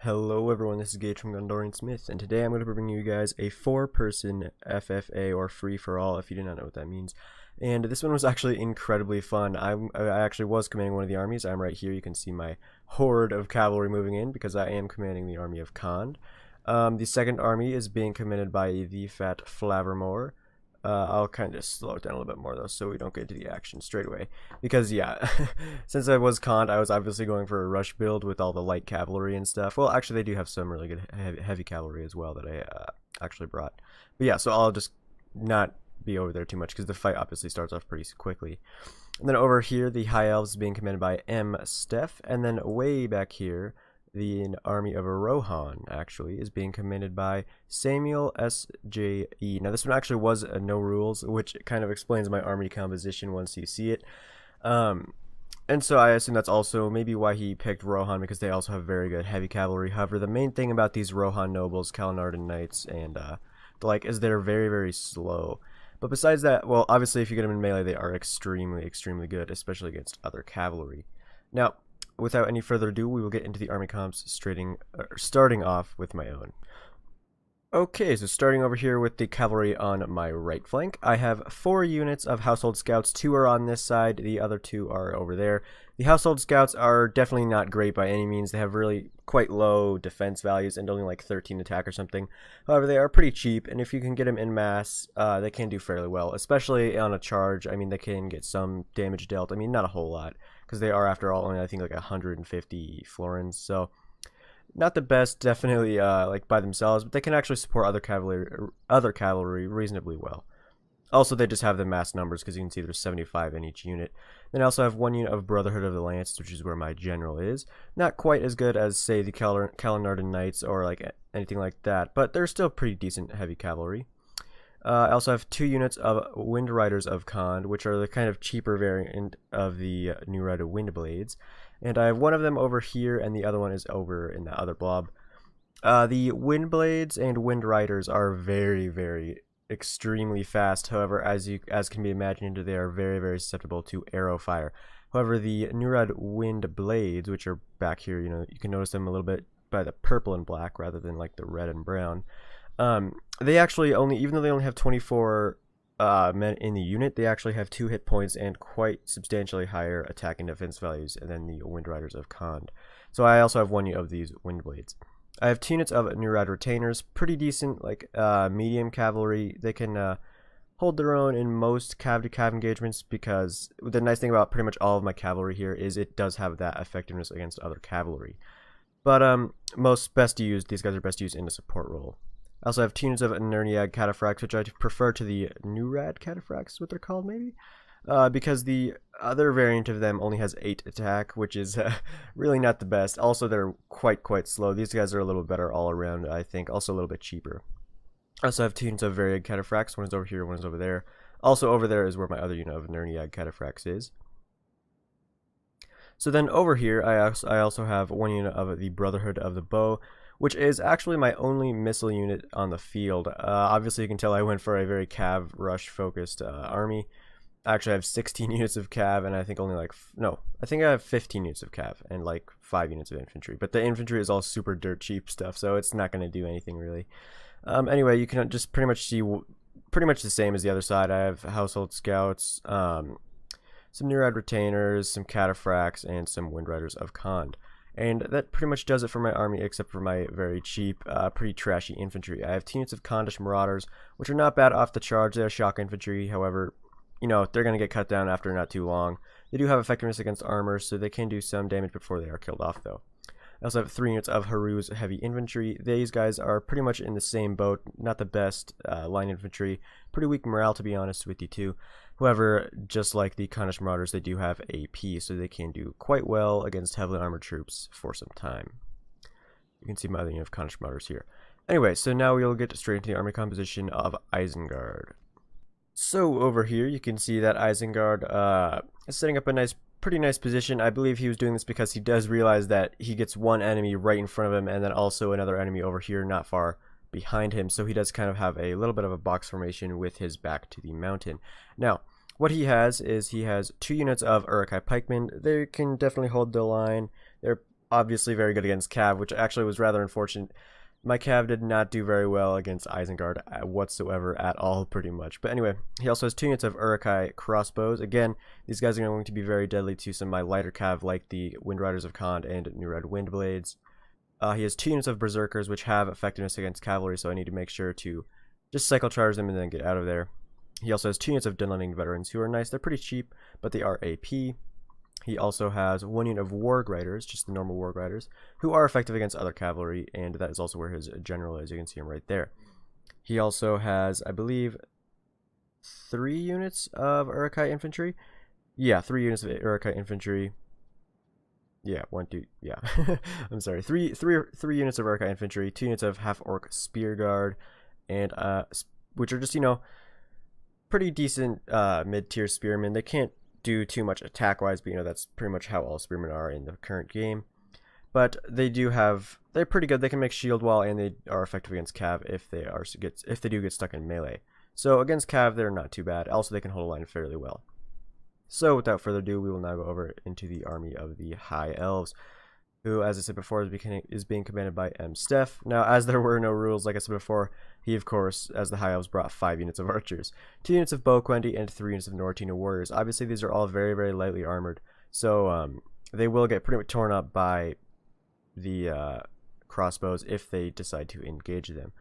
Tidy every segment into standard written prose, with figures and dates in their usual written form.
Hello everyone, this is Gage from Anduin Smith, and today I'm going to be bringing you guys a 4-person FFA, or free-for-all, if you do not know what that means. And this one was actually incredibly fun. I actually was commanding one of the armies. I'm right here. You can see my horde of cavalry moving in, because I am commanding the army of Khand. The second army is being commanded by the fat Flavermore. I'll kind of slow it down a little bit more though, so we don't get to the action straight away. Because yeah, since I was Khand, I was obviously going for a rush build with all the light cavalry and stuff. Well, actually, they do have some really good heavy cavalry as well that I actually brought. But yeah, so I'll just not be over there too much because the fight obviously starts off pretty quickly. And then over here, the High Elves is being commanded by M. Steph, and then way back here, the army of Rohan actually is being commanded by Samuel S.J.E. Now this one actually was no rules, which kind of explains my army composition once you see it. And so I assume that's also maybe why he picked Rohan, because they also have very good heavy cavalry. However, the main thing about these Rohan nobles, Kalinardan knights, and the like, is they're very, very slow. But besides that, well, obviously if you get them in melee, they are extremely, extremely good, especially against other cavalry. Now, without any further ado, we will get into the army comps, starting off with my own. Okay, so starting over here with the cavalry on my right flank, I have 4 units of household scouts. 2 are on this side, the other 2 are over there. The household scouts are definitely not great by any means. They have really quite low defense values and only like 13 attack or something. However, they are pretty cheap, and if you can get them in mass, they can do fairly well, especially on a charge. I mean, they can get some damage dealt. I mean, not a whole lot, because they are, after all, only I think like 150 florins, so not the best, definitely like by themselves, but they can actually support other cavalry reasonably well. Also, they just have the mass numbers, because you can see there's 75 in each unit. Then I also have 1 unit of Brotherhood of the Lance, which is where my general is. Not quite as good as, say, the Kalinardan Knights or like anything like that, but they're still pretty decent heavy cavalry. I also have 2 units of Wind Riders of Khand, which are the kind of cheaper variant of the New Rider Wind Blades. And I have one of them over here, and the other one is over in the other blob. The Wind Blades and Wind Riders are very, very extremely fast. However, as can be imagined, they are very, very susceptible to arrow fire. However, the Nurad Wind Blades, which are back here, you can notice them a little bit by the purple and black rather than like the red and brown. They actually only, even though they only have 24 men in the unit, they actually have 2 hit points and quite substantially higher attack and defense values than the Wind Riders of Khand. So I also have 1 unit of these Wind Blades. I have 2 units of Nurad Retainers, pretty decent, like medium cavalry. They can hold their own in most cav-to-cav engagements, because the nice thing about pretty much all of my cavalry here is it does have that effectiveness against other cavalry. But these guys are best used in a support role. I also have 2 units of Nerniag Cataphracts, which I prefer to the Nurad Cataphracts, what they're called maybe, because the other variant of them only has 8 attack, which is really not the best. Also, they're quite slow. These guys are a little better all around, I think. Also a little bit cheaper. I also have 2 units of Variag Cataphracts. One is over here, one is over there. Also over there is where my other unit of Nerniag Cataphracts is. So then over here, I also have 1 unit of the Brotherhood of the Bow, which is actually my only missile unit on the field. Obviously, you can tell I went for a very cav rush focused army. Actually, I have 16 units of cav, and I think only like, no, I think I have 15 units of cav and like 5 units of infantry. But the infantry is all super dirt cheap stuff, so it's not going to do anything really. Anyway, you can just pretty much see pretty much the same as the other side. I have household scouts, some Nurad Retainers, some Cataphracts, and some Wind Riders of Khand. And that pretty much does it for my army, except for my very cheap, pretty trashy infantry. I have 2 units of Khandish Marauders, which are not bad off the charge. They're shock infantry, however, they're going to get cut down after not too long. They do have effectiveness against armor, so they can do some damage before they are killed off, though. I also have 3 units of Haru's heavy infantry. These guys are pretty much in the same boat, not the best line infantry. Pretty weak morale, to be honest with you, too. However, just like the Khandish Marauders, they do have AP, so they can do quite well against heavily armored troops for some time. You can see my other unit of Khandish Marauders here. Anyway, so now we'll get straight into the army composition of Isengard. So over here, you can see that Isengard is setting up a pretty nice position. I believe he was doing this because he does realize that he gets one enemy right in front of him, and then also another enemy over here not far behind him, so he does kind of have a little bit of a box formation with his back to the mountain. Now, what he has is he has 2 units of Uruk-hai pikemen. They can definitely hold the line. They're obviously very good against Cav, which actually was rather unfortunate. My Cav did not do very well against Isengard whatsoever at all, pretty much. But anyway, he also has 2 units of Uruk-hai crossbows. Again, these guys are going to be very deadly to some of my lighter Cav, like the Wind Riders of Khand and New Red Wind Blades. He has 2 units of Berserkers, which have effectiveness against cavalry, so I need to make sure to just cycle charge them and then get out of there. He also has 2 units of Dunlending Veterans, who are nice. They're pretty cheap, but they are AP. He also has 1 unit of Warg Riders, just the normal Warg Riders, who are effective against other cavalry, and that is also where his general is. You can see him right there. He also has, I believe, 3 units of Uruk-hai infantry. Yeah, 3 units of Uruk-hai infantry. Yeah, 1, 2, yeah. I'm sorry. 3 units of Uruk-hai infantry, 2 units of half-orc spear guard, and which are just, you know, pretty decent mid-tier spearmen. They can't do too much attack-wise, but you know that's pretty much how all spearmen are in the current game. But they're pretty good. They can make shield wall, and they are effective against Cav if they do get stuck in melee. So against Cav, they're not too bad. Also, they can hold a line fairly well. So without further ado, we will now go over into the army of the High Elves, who, as I said before, is being commanded by M. Steph. Now, as there were no rules, like I said before, he, of course, as the High Elves, brought 5 units of archers, 2 units of Boquendi, and 3 units of Nortina warriors. Obviously, these are all very, very lightly armored, so they will get pretty much torn up by the crossbows if they decide to engage them.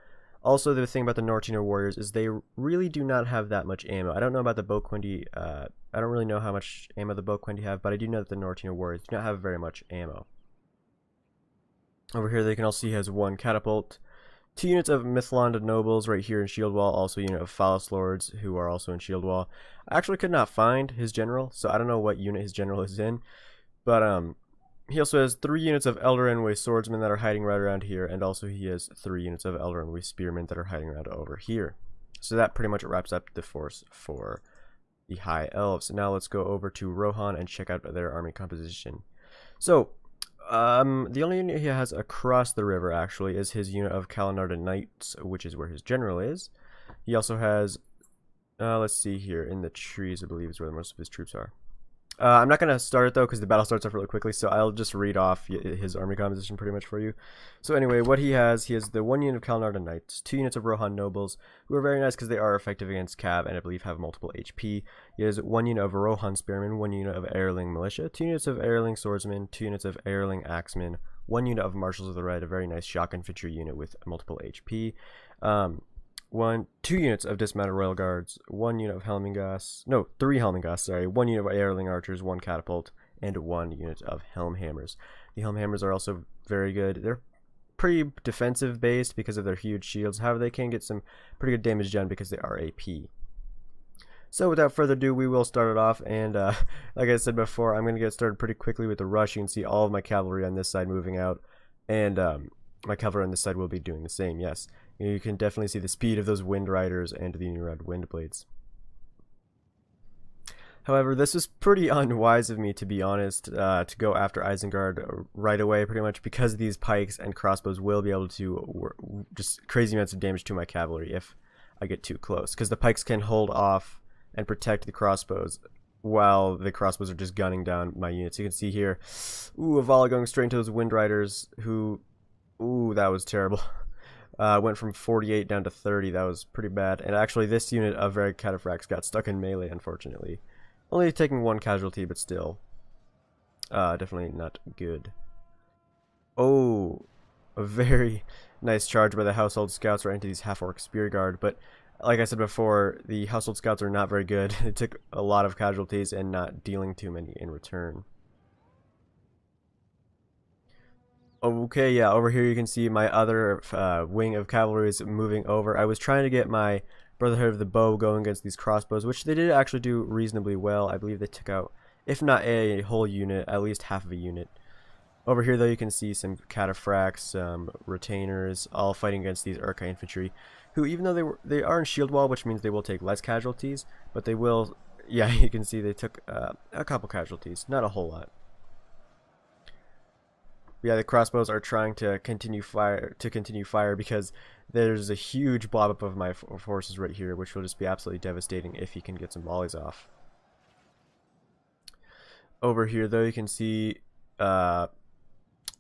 Also, the thing about the Nortina warriors is they really do not have that much ammo. I don't know about the Boquendi. I don't really know how much ammo the Boquendi have, but I do know that the Nortina warriors do not have very much ammo. Over here, they can also see he has 1 catapult, 2 units of Mithlond nobles right here in shield wall, also a unit of Phallus lords who are also in shield wall. I actually could not find his general, so I don't know what unit his general is in, but he also has 3 units of Eldarin swordsmen that are hiding right around here, and also he has 3 units of Eldarin spearmen that are hiding around over here. So that pretty much wraps up the force for the High Elves. Now let's go over to Rohan and check out their army composition. So the only unit he has across the river, actually, is his unit of Kalanarda Knights, which is where his general is. He also has, let's see here, in the trees, I believe, is where most of his troops are. I'm not going to start it, though, because the battle starts off really quickly, so I'll just read off his army composition pretty much for you. So anyway, what he has the 1 unit of Kalanarda Knights, 2 units of Rohan Nobles, who are very nice because they are effective against Cav, and I believe have multiple HP. He has 1 unit of Rohan Spearmen, 1 unit of Airling Militia, 2 units of Airling Swordsmen, 2 units of Airling Axemen, 1 unit of Marshals of the Red, a very nice shock infantry unit with multiple HP. 2 units of dismounted royal guards, 1 unit of 3 Helmingas, sorry, 1 unit of Airling archers, 1 catapult, and 1 unit of Helmhammers. The Helmhammers are also very good. They're pretty defensive based because of their huge shields. However, they can get some pretty good damage done because they are AP. So without further ado, we will start it off, and like I said before, I'm going to get started pretty quickly with the rush. You can see all of my cavalry on this side moving out, and my cavalry on this side will be doing the same, yes. You can definitely see the speed of those Wind Riders and the New Red Wind Blades. However, this was pretty unwise of me, to be honest, to go after Isengard right away, pretty much because these pikes and crossbows will be able to just crazy amounts of damage to my cavalry if I get too close, because the pikes can hold off and protect the crossbows while the crossbows are just gunning down my units. You can see here, a volley going straight into those Wind Riders who, that was terrible. Went from 48 down to 30. That was pretty bad. And actually, this unit of Varric Cataphracts got stuck in melee, unfortunately. Only taking 1 casualty, but still. Definitely not good. Oh, a very nice charge by the Household Scouts right into these half-orc spear guard. But like I said before, the Household Scouts are not very good. It took a lot of casualties and not dealing too many in return. Okay, yeah, over here you can see my other wing of cavalry is moving over. I was trying to get my Brotherhood of the Bow going against these crossbows, which they did actually do reasonably well. I believe they took out, if not a whole unit, at least half of a unit. Over here, though, you can see some cataphracts, some retainers, all fighting against these Uruk-hai infantry, who, even though they are in shield wall, which means they will take less casualties, but they will, yeah, you can see they took a couple casualties, not a whole lot. Yeah, the crossbows are trying to continue fire because there's a huge blob up of my forces right here, which will just be absolutely devastating if he can get some volleys off. Over here, though, you can see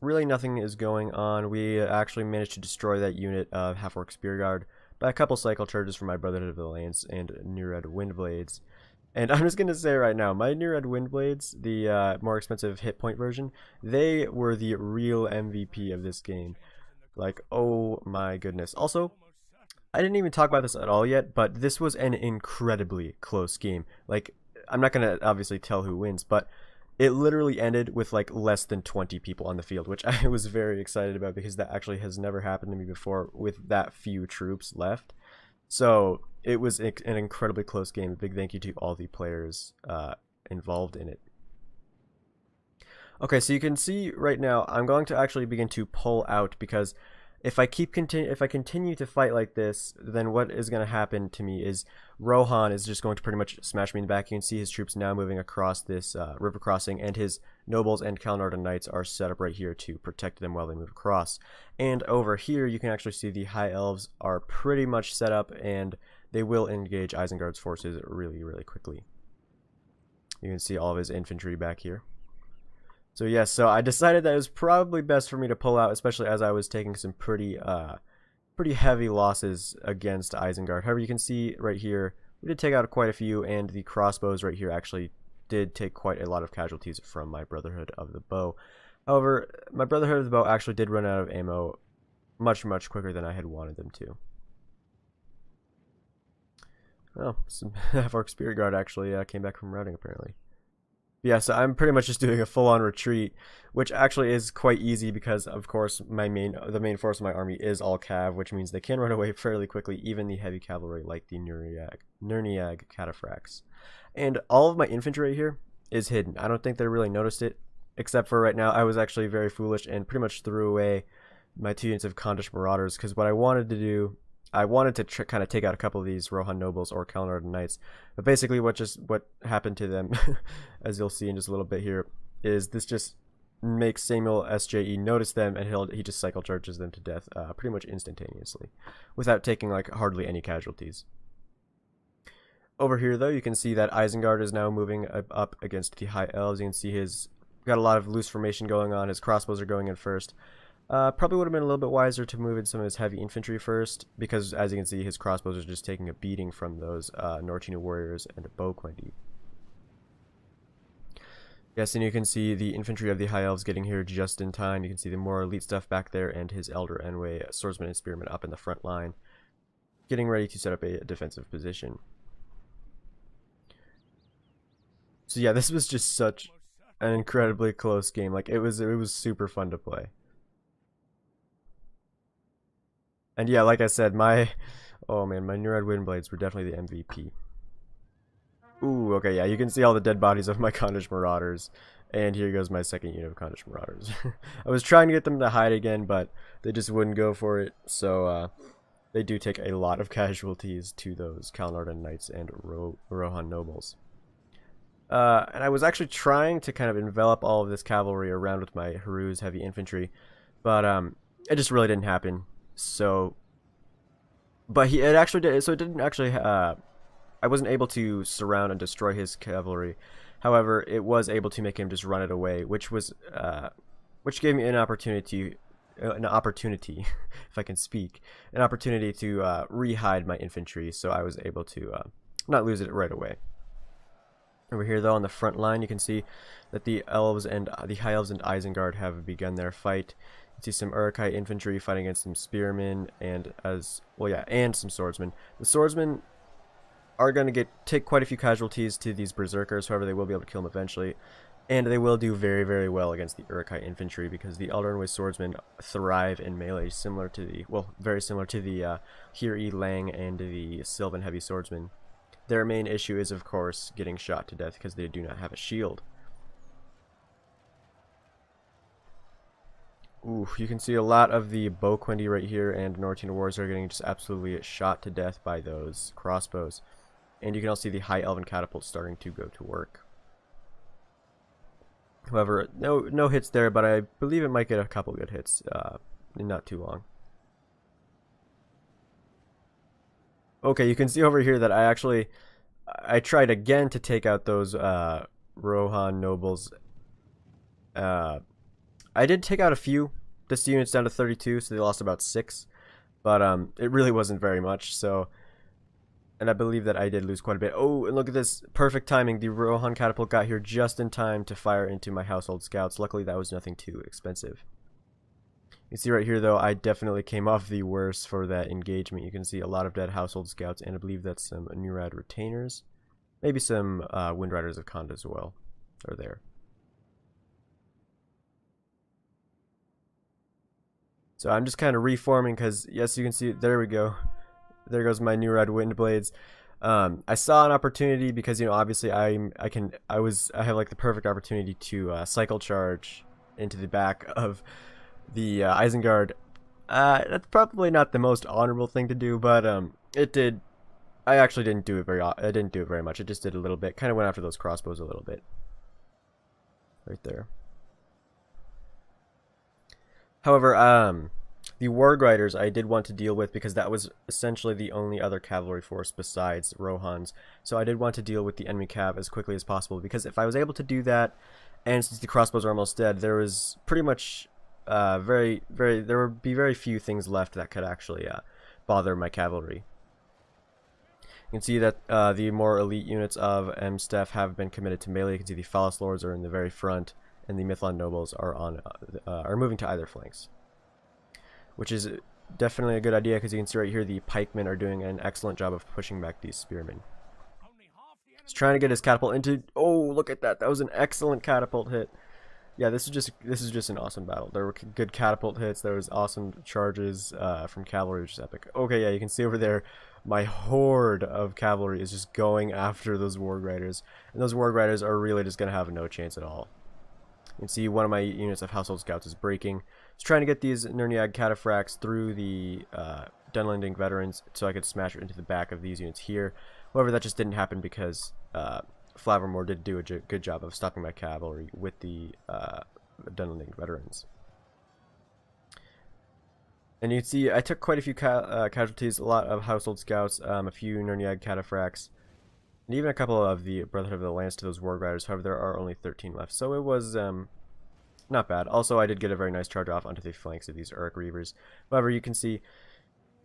really nothing is going on. We actually managed to destroy that unit of half-orc spear guard by a couple cycle charges from my Brotherhood of the Alliance and Near-Red Windblades. And I'm just going to say right now, my Near-Red Windblades, the more expensive hit point version, they were the real MVP of this game. Like, oh my goodness. Also, I didn't even talk about this at all yet, but this was an incredibly close game. Like, I'm not going to obviously tell who wins, but it literally ended with like less than 20 people on the field, which I was very excited about because that actually has never happened to me before with that few troops left. So it was an incredibly close game. A big thank you to all the players involved in it. Okay, so you can see right now I'm going to actually begin to pull out because if I continue to fight like this, then what is going to happen to me is Rohan is just going to pretty much smash me in the back. You can see his troops now moving across this river crossing, and his nobles and Kalnarda knights are set up right here to protect them while they move across. And over here, you can actually see the high elves are pretty much set up, and they will engage Isengard's forces really, really quickly. You can see all of his infantry back here. So yes, so I decided that it was probably best for me to pull out, especially as I was taking some pretty heavy losses against Isengard. However, you can see right here, we did take out quite a few, and the crossbows right here actually did take quite a lot of casualties from my Brotherhood of the Bow. However, my Brotherhood of the Bow actually did run out of ammo much, much quicker than I had wanted them to. Oh, some half-orc spear guard actually came back from routing apparently. Yeah, so I'm pretty much just doing a full-on retreat, which actually is quite easy because, of course, the main force of my army is all cav, which means they can run away fairly quickly, even the heavy cavalry like the Nurniag cataphracts. And all of my infantry right here is hidden. I don't think they really noticed it, except for right now I was actually very foolish and pretty much threw away my 2 units of Khandish Marauders because what I wanted to do, I wanted to kind of take out a couple of these Rohan nobles or Kalnarda knights, but basically what happened to them, as you'll see in just a little bit here, is this just makes Samuel SJE notice them, and he just cycle charges them to death pretty much instantaneously, without taking like hardly any casualties. Over here though, you can see that Isengard is now moving up against the high elves. You can see he's got a lot of loose formation going on. His crossbows are going in first. Probably would have been a little bit wiser to move in some of his heavy infantry first, because as you can see, his crossbows are just taking a beating from those Nortinu warriors and Boquendi. Yes, and you can see the infantry of the High Elves getting here just in time. You can see the more elite stuff back there, and his Elder Enway swordsman and spearman up in the front line, getting ready to set up a defensive position. So yeah, this was just such an incredibly close game. Like it was super fun to play. And yeah, like I said, oh man, my Near-Red Windblades were definitely the MVP. Ooh, okay, yeah, you can see all the dead bodies of my Khandish Marauders. And here goes my second unit of Khandish Marauders. I was trying to get them to hide again, but they just wouldn't go for it. So, they do take a lot of casualties to those Kalnarda Knights and Rohan Nobles. And I was actually trying to kind of envelop all of this cavalry around with my Haru's heavy infantry. But, it just really didn't happen. So, but it actually did. So it didn't actually. I wasn't able to surround and destroy his cavalry. However, it was able to make him just run it away, which gave me an opportunity, if I can speak, an opportunity to re-hide my infantry. So I was able to not lose it right away. Over here, though, on the front line, you can see that the elves and the high elves and Isengard have begun their fight. See some Uruk-hai infantry fighting against some spearmen and some swordsmen. The swordsmen are going to take quite a few casualties to these berserkers. However, they will be able to kill them eventually, and they will do very, very well against the Uruk-hai infantry because the Eldarin swordsmen thrive in melee, very similar to the Hiri Lang and the Sylvan heavy swordsmen. Their main issue is, of course, getting shot to death because they do not have a shield. Ooh, you can see a lot of the Boquendi right here and Nortinu warriors are getting just absolutely shot to death by those crossbows. And you can also see the high elven catapults starting to go to work. However, no hits there, but I believe it might get a couple good hits in not too long. Okay, you can see over here that I tried again to take out those Rohan nobles I did take out a few this unit's down to 32, so they lost about 6, but it really wasn't very much. So, and I believe that I did lose quite a bit. Oh, and look at this, perfect timing. The Rohan catapult got here just in time to fire into my household scouts. Luckily, that was nothing too expensive. You see right here, though, I definitely came off the worst for that engagement. You can see a lot of dead household scouts, and I believe that's some Nurad retainers. Maybe some Wind Riders of Khand as well are there. So I'm just kind of reforming because, yes, you can see, there we go. There goes my Nurad Wind Blades. I saw an opportunity because, you know, obviously I have like the perfect opportunity to cycle charge into the back of the Isengard. That's probably not the most honorable thing to do, but it did. I actually didn't do it very much. It just did a little bit. Kind of went after those crossbows a little bit. Right there. However, the Warg Riders I did want to deal with because that was essentially the only other cavalry force besides Rohan's. So I did want to deal with the enemy cav as quickly as possible, because if I was able to do that, and since the crossbows are almost dead, there was pretty much there would be very few things left that could actually bother my cavalry. You can see that the more elite units of Msteph have been committed to melee. You can see the Phallus Lords are in the very front, and the Mithlond Nobles are moving to either flanks, which is definitely a good idea because you can see right here the pikemen are doing an excellent job of pushing back these spearmen. He's trying to get his catapult into. Oh, look at that! That was an excellent catapult hit. Yeah, this is just an awesome battle. There were good catapult hits. There was awesome charges from cavalry, which is epic. Okay, yeah, you can see over there, my horde of cavalry is just going after those Warg Riders, and those Warg Riders are really just gonna have no chance at all. You can see one of my units of household scouts is breaking. It's trying to get these Nurniag cataphracts through the Dunlending veterans so I could smash it into the back of these units here. However, that just didn't happen because Flavermore did do a good job of stopping my cavalry with the Dunlending veterans. And you can see I took quite a few casualties, a lot of household scouts, a few Nurniag cataphracts, and even a couple of the Brotherhood of the Lance to those Warg Riders. However, there are only 13 left, so it was not bad. Also, I did get a very nice charge off onto the flanks of these Uruk Reavers. However, you can see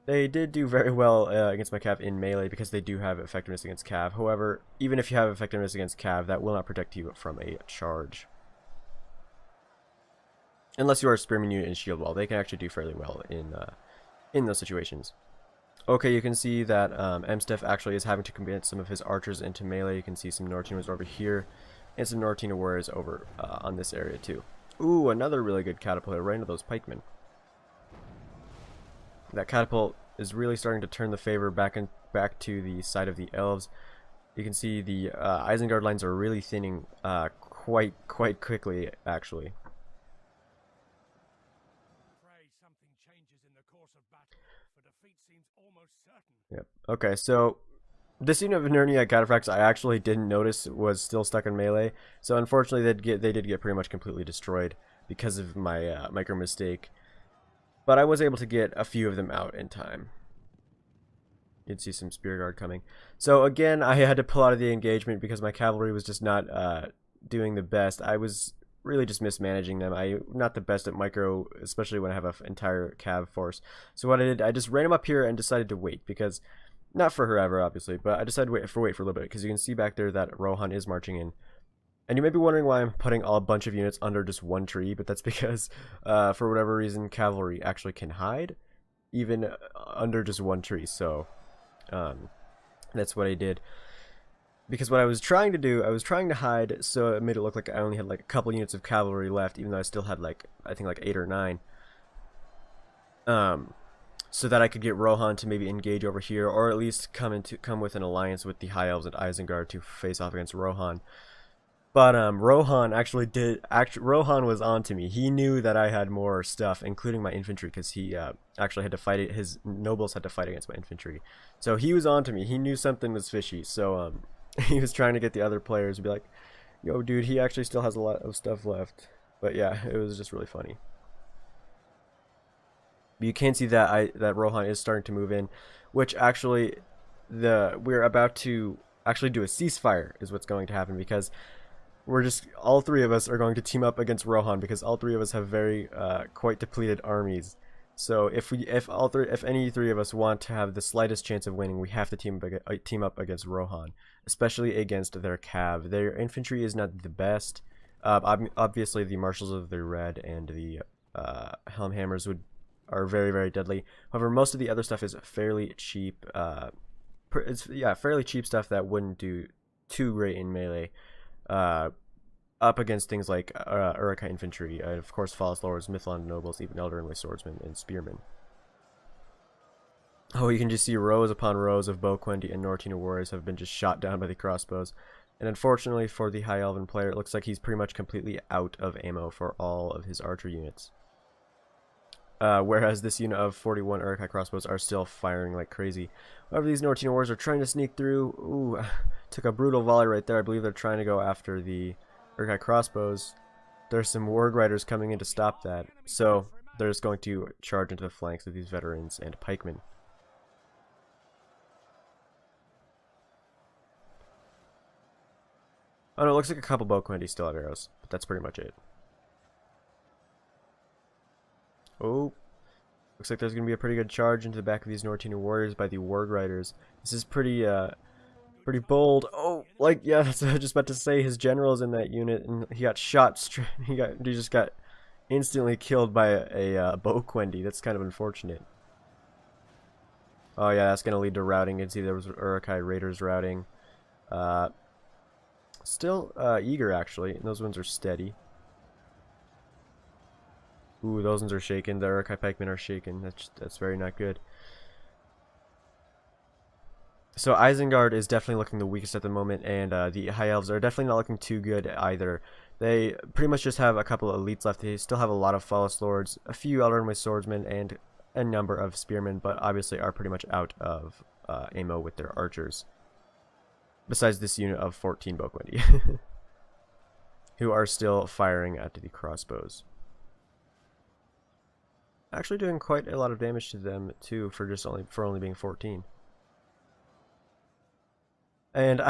they did do very well against my cav in melee because they do have effectiveness against cav. However, even if you have effectiveness against cav, that will not protect you from a charge. Unless you are a spearman unit in shield wall, they can actually do fairly well in those situations. Okay, you can see that Msteph actually is having to commit some of his archers into melee. You can see some Nortinas over here, and some Nortina warriors over on this area too. Ooh, another really good catapult right into those pikemen. That catapult is really starting to turn the favor back to the side of the elves. You can see the Isengard lines are really thinning quite quickly, actually. Yep. Okay, so this unit of Nurniag cataphracts I actually didn't notice was still stuck in melee. So unfortunately, they did get pretty much completely destroyed because of my micro mistake. But I was able to get a few of them out in time. You'd see some spear guard coming. So again, I had to pull out of the engagement because my cavalry was just not doing the best. I was really just mismanaging them. I'm not the best at micro, especially when I have an entire cav force. So what I did, I just ran them up here and decided to wait because, not for forever obviously, but I decided to wait for a little bit because you can see back there that Rohan is marching in. And you may be wondering why I'm putting a bunch of units under just one tree, but that's because, for whatever reason, cavalry actually can hide, even under just one tree. So, that's what I did. Because what I was trying to do, I was trying to hide, so it made it look like I only had like a couple units of cavalry left, even though I still had like, I think like 8 or 9. So that I could get Rohan to maybe engage over here, or at least come with an alliance with the High Elves and Isengard to face off against Rohan. But Rohan Rohan was on to me. He knew that I had more stuff, including my infantry, because he actually had to fight it. His nobles had to fight against my infantry. So he was on to me. He knew something was fishy. So he was trying to get the other players to be like, yo, dude, he actually still has a lot of stuff left. But yeah, it was just really funny. But you can see that that Rohan is starting to move in, which actually we're about to actually do a ceasefire is what's going to happen, because we're just all three of us are going to team up against Rohan because all three of us have very quite depleted armies. So if any three of us want to have the slightest chance of winning, we have to team up against Rohan, especially against their cav. Their infantry is not the best. Obviously, the marshals of the red and the helm hammers are very, very deadly. However, most of the other stuff is fairly cheap. Fairly cheap stuff that wouldn't do too great in melee. Up against things like Uruk-hai infantry, and of course False Lords, Mithlond nobles, even Elder swordsmen and spearmen. Oh, you can just see rows upon rows of Boquendi and Nortina warriors have been just shot down by the crossbows. And unfortunately for the High Elven player, it looks like he's pretty much completely out of ammo for all of his archer units. Whereas this unit of 41 Uruk-hai crossbows are still firing like crazy. However, these Nortina warriors are trying to sneak through. Ooh, took a brutal volley right there. I believe they're trying to go after the Uruk-hai crossbows. There's some warg riders coming in to stop that, so they're just going to charge into the flanks of these veterans and pikemen. Oh no, it looks like a couple Boquendi still have arrows, but that's pretty much it. Oh, looks like there's going to be a pretty good charge into the back of these Nortina warriors by the warg riders. This is pretty bold. Oh, like, yeah, that's what I was just about to say. His general's in that unit, and he got shot. He just got instantly killed by a Boquendi. That's kind of unfortunate. Oh yeah, that's gonna lead to routing. You can see there was Uruk-hai raiders routing. Still eager actually, and those ones are steady. Ooh, those ones are shaken. The Uruk-hai pikemen are shaken. That's very not good. So Isengard is definitely looking the weakest at the moment, and the High Elves are definitely not looking too good either. They pretty much just have a couple of elites left. They still have a lot of False Lords, a few Elder swordsmen, and a number of spearmen, but obviously are pretty much out of ammo with their archers. Besides this unit of 14 Boquendi, who are still firing at the crossbows. Actually doing quite a lot of damage to them too for only being 14. And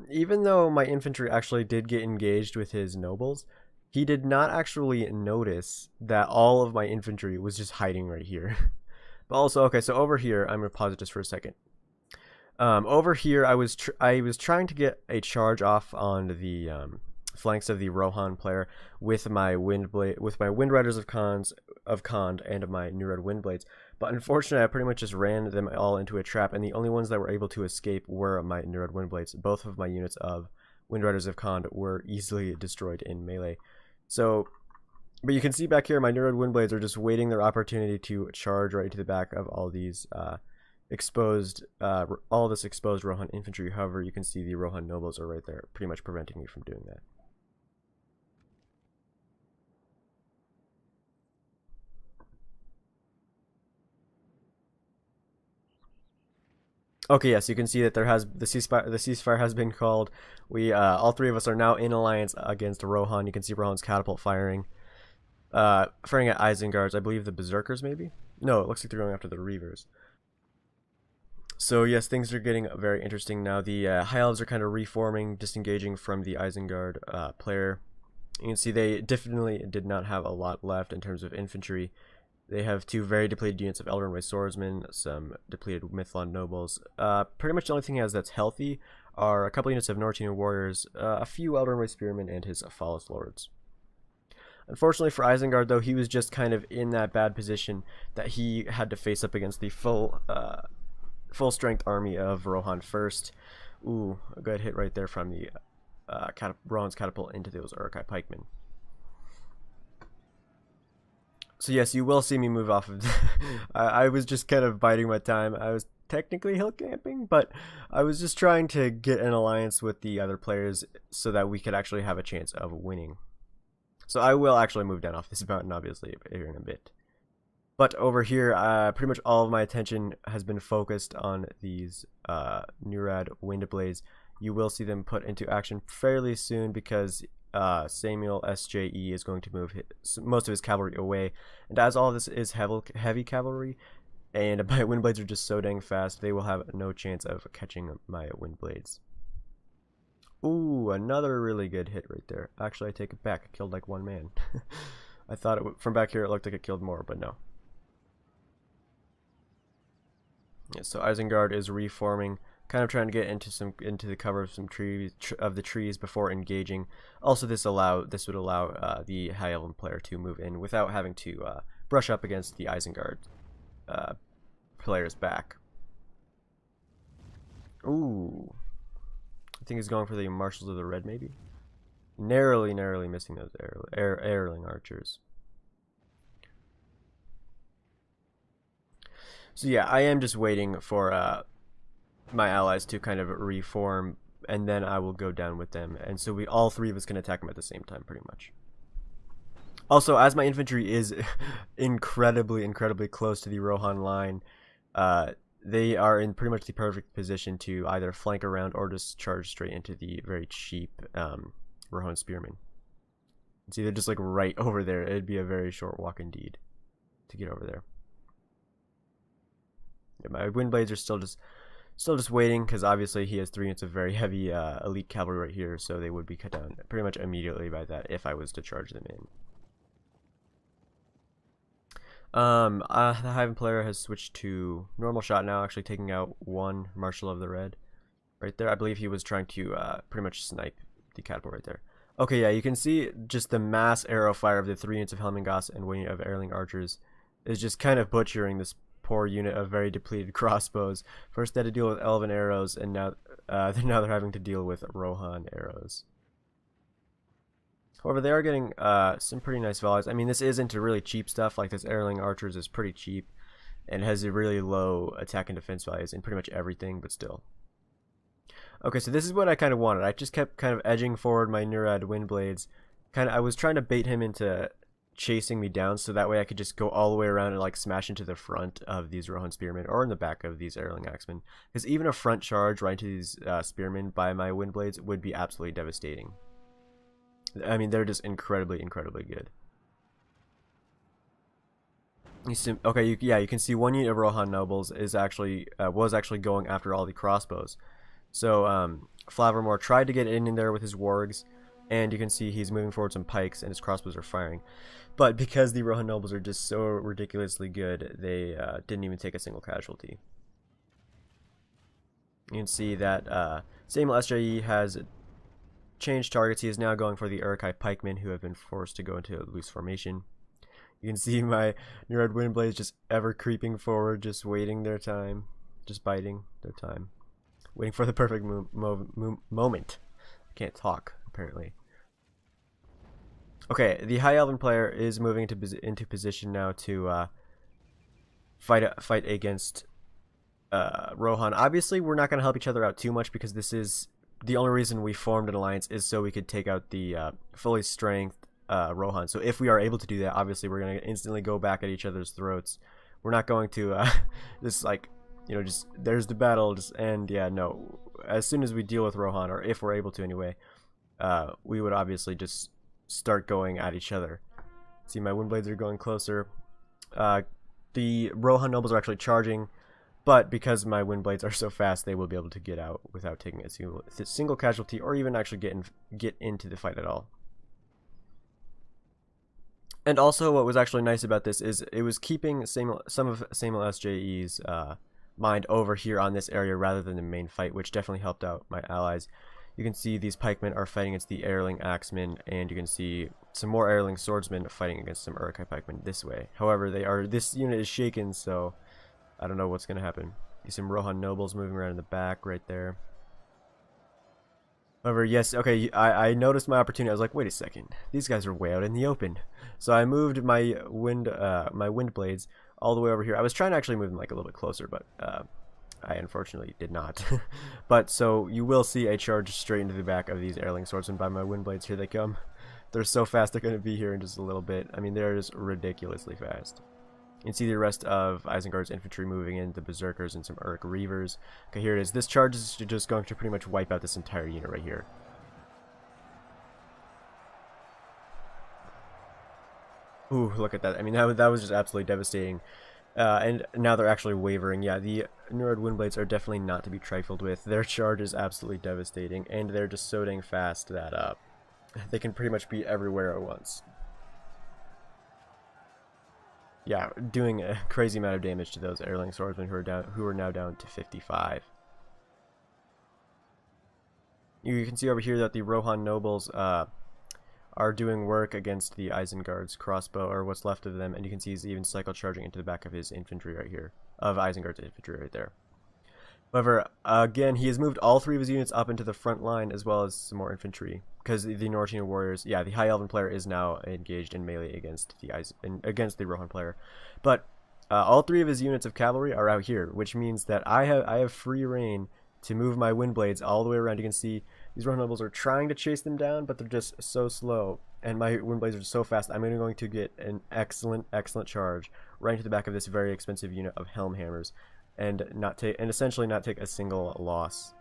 even though my infantry actually did get engaged with his nobles, he did not actually notice that all of my infantry was just hiding right here. But also, okay, so over here, I'm gonna pause it just for a second. Over here, I was trying to get a charge off on the flanks of the Rohan player with my Wind Riders of Khand and my New Red Windblades. But unfortunately, I pretty much just ran them all into a trap, and the only ones that were able to escape were my New Red Windblades. Both of my units of Wind Riders of Khand were easily destroyed in melee. So, but you can see back here, my New Red Windblades are just waiting their opportunity to charge right into the back of all these all this exposed Rohan infantry. However, you can see the Rohan nobles are right there, pretty much preventing me from doing that. Okay, yes, you can see that the ceasefire has been called. We all three of us are now in alliance against Rohan. You can see Rohan's catapult firing at Isengards. I believe the Berserkers maybe? No, it looks like they're going after the Reavers. So yes, things are getting very interesting now. The High Elves are kind of reforming, disengaging from the Isengard player. You can see they definitely did not have a lot left in terms of infantry. They have two very depleted units of Elder swordsmen, some depleted Mithlond nobles. Pretty much the only thing he has that's healthy are a couple units of Nortina warriors, a few Elder spearmen, and his False Lords. Unfortunately for Isengard, though, he was just kind of in that bad position that he had to face up against the full strength army of Rohan first. Ooh, a good hit right there from the Rohan's catapult into those Uruk-hai pikemen. So yes, you will see me move off of I was just kind of biding my time. I was technically hill camping, but I was just trying to get an alliance with the other players so that we could actually have a chance of winning. So I will actually move down off this mountain, obviously, here in a bit. But over here, pretty much all of my attention has been focused on these New Red Windblades. You will see them put into action fairly soon because Samuel SJE is going to move most of his cavalry away, and as all of this is heavy cavalry, and my Windblades are just so dang fast, they will have no chance of catching my Windblades. Ooh, another really good hit right there. Actually, I take it back. It killed like one man. I thought from back here it looked like it killed more, but no. Yeah, so Isengard is reforming, kind of trying to get into the cover of some trees before engaging. Also, this would allow the High Elven player to move in without having to brush up against the Isengard player's back. Ooh, I think he's going for the Marshals of the Red, maybe. Narrowly missing those Airling archers. So yeah, I am just waiting for my allies to kind of reform, and then I will go down with them. And so all three of us can attack them at the same time, pretty much. Also, as my infantry is incredibly close to the Rohan line, they are in pretty much the perfect position to either flank around or just charge straight into the very cheap Rohan spearmen. See, they're just like right over there. It'd be a very short walk indeed to get over there. Yeah, my wind blades are still just waiting, because obviously he has 3 units of very heavy elite cavalry right here, so they would be cut down pretty much immediately by that if I was to charge them in. The Hive player has switched to normal shot now, actually taking out one Marshal of the Red right there. I believe he was trying to pretty much snipe the catapult right there. Okay, yeah, you can see just the mass arrow fire of the 3 units of Helmingos and 1 unit of Airling archers is just kind of butchering this poor unit of very depleted crossbows. First they had to deal with elven arrows, and now they're having to deal with Rohan arrows. However, they are getting some pretty nice volleys. I mean, this isn't really cheap stuff. Like, this Airling archers is pretty cheap and has a really low attack and defense values in pretty much everything, but still. Okay, so this is what I kind of wanted. I just kept kind of edging forward my Nurad Windblades. I was trying to bait him into chasing me down, so that way I could just go all the way around and like smash into the front of these Rohan spearmen or in the back of these Airling axemen. Because even a front charge right into these spearmen by my Windblades would be absolutely devastating. I mean, they're just incredibly good. Okay, you can see 1 unit of Rohan nobles is actually was actually going after all the crossbows. So Flavermore tried to get in there with his wargs, and you can see he's moving forward some pikes, and his crossbows are firing. But because the Rohan nobles are just so ridiculously good, they didn't even take a single casualty. You can see that Samuel SJE has changed targets. He is now going for the Uruk-hai pikemen, who have been forced to go into a loose formation. You can see my Nurad Windblades just ever creeping forward, just waiting their time, just biding their time, waiting for the perfect moment. I can't talk, apparently. Okay, the High Elven player is moving into position now to fight against Rohan. Obviously, we're not going to help each other out too much, because this is the only reason we formed an alliance is so we could take out the fully strength Rohan. So if we are able to do that, obviously we're going to instantly go back at each other's throats. We're not going to just like, you know, just there's the battle, just end. Yeah, no. As soon as we deal with Rohan, or if we're able to anyway, we would obviously just start going at each other. See, my Windblades are going closer. The Rohan nobles are actually charging, but because my Windblades are so fast, they will be able to get out without taking a single casualty, or even actually get into the fight at all. And also, what was actually nice about this is it was keeping some of Samuel SJE's mind over here on this area rather than the main fight, which definitely helped out my allies. You can see these pikemen are fighting against the Airling axemen, and you can see some more Airling swordsmen fighting against some Uruk-hai pikemen this way. However, this unit is shaken, so I don't know what's going to happen. You see some Rohan nobles moving around in the back right there. However, yes, okay, I noticed my opportunity. I was like, wait a second, these guys are way out in the open. So I moved my wind blades all the way over here. I was trying to actually move them like a little bit closer, but I unfortunately did not. But so you will see a charge straight into the back of these Airling swordsmen by my wind blades. Here they come. They're so fast, they're going to be here in just a little bit. I mean, they're just ridiculously fast. You can see the rest of Isengard's infantry moving in, the Berserkers and some Uruk Reavers. Okay, here it is. This charge is just going to pretty much wipe out this entire unit right here. Ooh, look at that. I mean, that was just absolutely devastating. And now they're actually wavering. Yeah, the Neuroid Windblades are definitely not to be trifled with. Their charge is absolutely devastating, and they're just so dang fast that they can pretty much be everywhere at once. Yeah, doing a crazy amount of damage to those Airling Swordsmen who are now down to 55. You can see over here that the Rohan nobles are doing work against the Isengard's crossbow, or what's left of them, and you can see he's even cycle charging into the back of his infantry right here, of Isengard's infantry right there. However, again, he has moved all 3 of his units up into the front line, as well as some more infantry, because the Nortine warriors, yeah, the High Elven player is now engaged in melee against the Rohan player, but all 3 of his units of cavalry are out here, which means that I have free reign to move my Windblades all the way around. You can see these Rohan nobles are trying to chase them down, but they're just so slow, and my Windblades are so fast. I'm going to get an excellent charge right into the back of this very expensive unit of Helm Hammers, and essentially not take a single loss.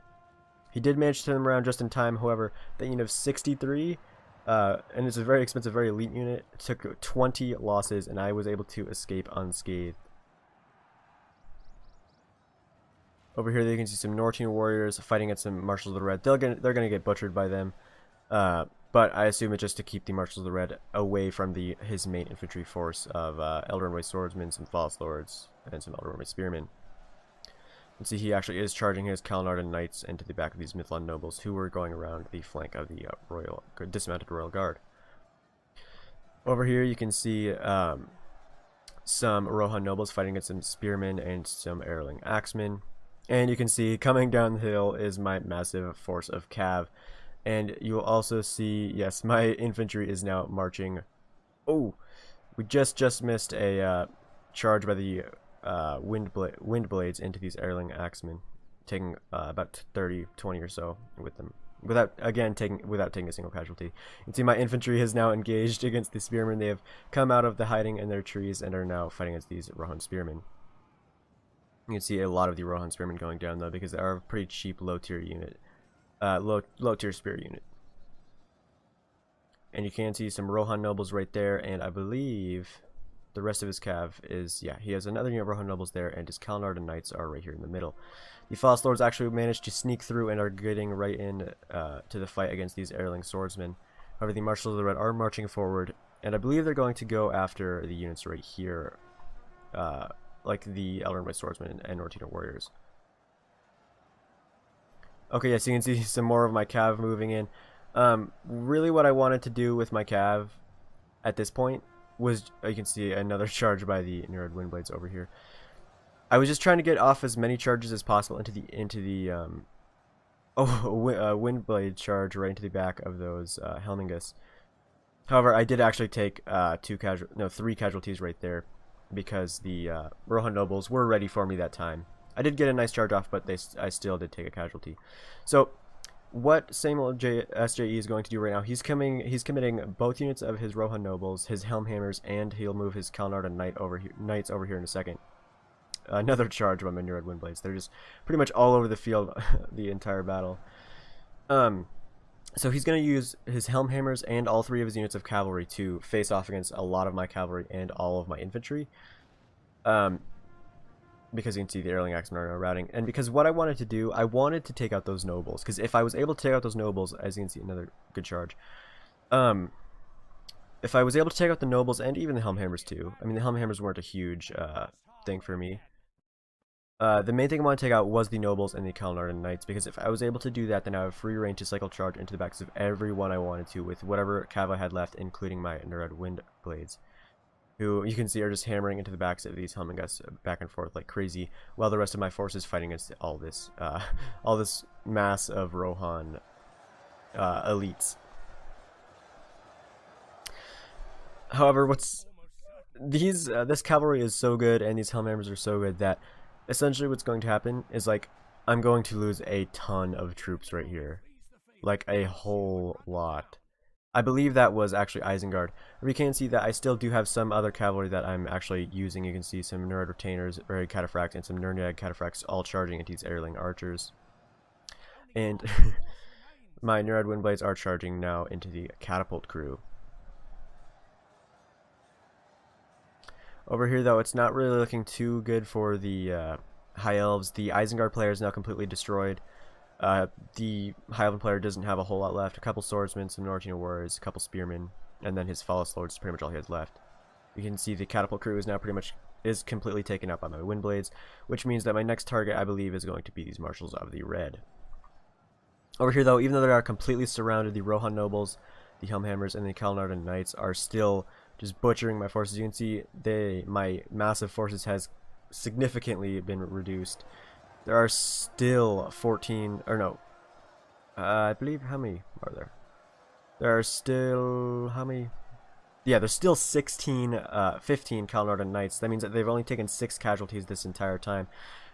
He did manage to turn them around just in time. However, that unit of 63, and it's a very expensive, very elite unit, took 20 losses, and I was able to escape unscathed. Over here, you can see some Nortine warriors fighting against some Marshals of the Red. They're gonna get butchered by them, but I assume it's just to keep the Marshals of the Red away from his main infantry force of Eldrarmoid swordsmen, some False Lords, and some Eldrarmoid spearmen. And see, he actually is charging his Kalnardan Knights into the back of these Mithlond nobles, who were going around the flank of the dismounted Royal Guard. Over here, you can see some Rohan nobles fighting against some spearmen and some Airling axemen. And you can see coming down the hill is my massive force of cav. And you will also see, yes, my infantry is now marching. Oh, we just missed a charge by the wind blades into these Airling axemen, taking about 20 or so with them, without taking a single casualty. You can see my infantry has now engaged against the spearmen. They have come out of the hiding in their trees and are now fighting against these Rohan spearmen. You can see a lot of the Rohan spearmen going down though, because they are a pretty cheap low tier unit, low tier spear unit. And you can see some Rohan nobles right there, and I believe the rest of his cav is, yeah, he has another unit of Rohan nobles there, and his Kalnardan Knights are right here in the middle. The False Lords actually managed to sneak through and are getting right in to the fight against these Airling swordsmen. However, the Marshals of the Red are marching forward, and I believe they're going to go after the units right here, like the Eldrarmoid swordsmen and Nortine warriors. Okay, yes, you can see some more of my cav moving in. Really what I wanted to do with my cav at this point was, you can see another charge by the Neuroid Windblades over here. I was just trying to get off as many charges as possible into the Windblade charge right into the back of those Helmingus. However, I did actually take 3 casualties right there, because the Rohan nobles were ready for me that time. I did get a nice charge off, but I still did take a casualty. So what Samuel SJE is going to do right now, he's committing both units of his Rohan nobles, his Helm Hammers, and he'll move his Kalnardan Knights over here in a second. Another charge by my Neuroid Windblades. They're just pretty much all over the field the entire battle. So he's going to use his Helm Hammers and all 3 of his units of cavalry to face off against a lot of my cavalry and all of my infantry. Because you can see the Airling axemen are now routing. And because what I wanted to do, I wanted to take out those nobles. Because if I was able to take out those nobles, as you can see, another good charge. If I was able to take out the nobles and even the Helm Hammers too. I mean, the Helm Hammers weren't a huge thing for me. The main thing I want to take out was the nobles and the Kalnardan Knights, because if I was able to do that, then I have free reign to cycle charge into the backs of everyone I wanted to with whatever cav I had left, including my Neuroid Windblades, who you can see are just hammering into the backs of these Helmingus back and forth like crazy, while the rest of my forces fighting against all this mass of Rohan elites. However, this cavalry is so good, and these Helm Hammers are so good that essentially what's going to happen is, like, I'm going to lose a ton of troops right here. Like, a whole lot. I believe that was actually Isengard. We can see that I still do have some other cavalry that I'm actually using. You can see some Neuroid Retainers, Very Cataphracts, and some Nurnag Cataphracts all charging into these Airling Archers. And my Neuroid Windblades are charging now into the Catapult crew. Over here, though, it's not really looking too good for the High Elves. The Isengard player is now completely destroyed. The High Elven player doesn't have a whole lot left. A couple swordsmen, some Nortino warriors, a couple spearmen, and then his Fallis Lord is pretty much all he has left. You can see the catapult crew is now completely taken up by my wind blades, which means that my next target, I believe, is going to be these Marshals of the Red. Over here, though, even though they are completely surrounded, the Rohan nobles, the Helmhammers, and the Kalnardan Knights are still just butchering my forces. You can see my massive forces has significantly been reduced. There are still 14, or no, I believe, how many are there? There are still, how many? Yeah, there's still 15 Kalnardan Knights. That means that they've only taken 6 casualties this entire time.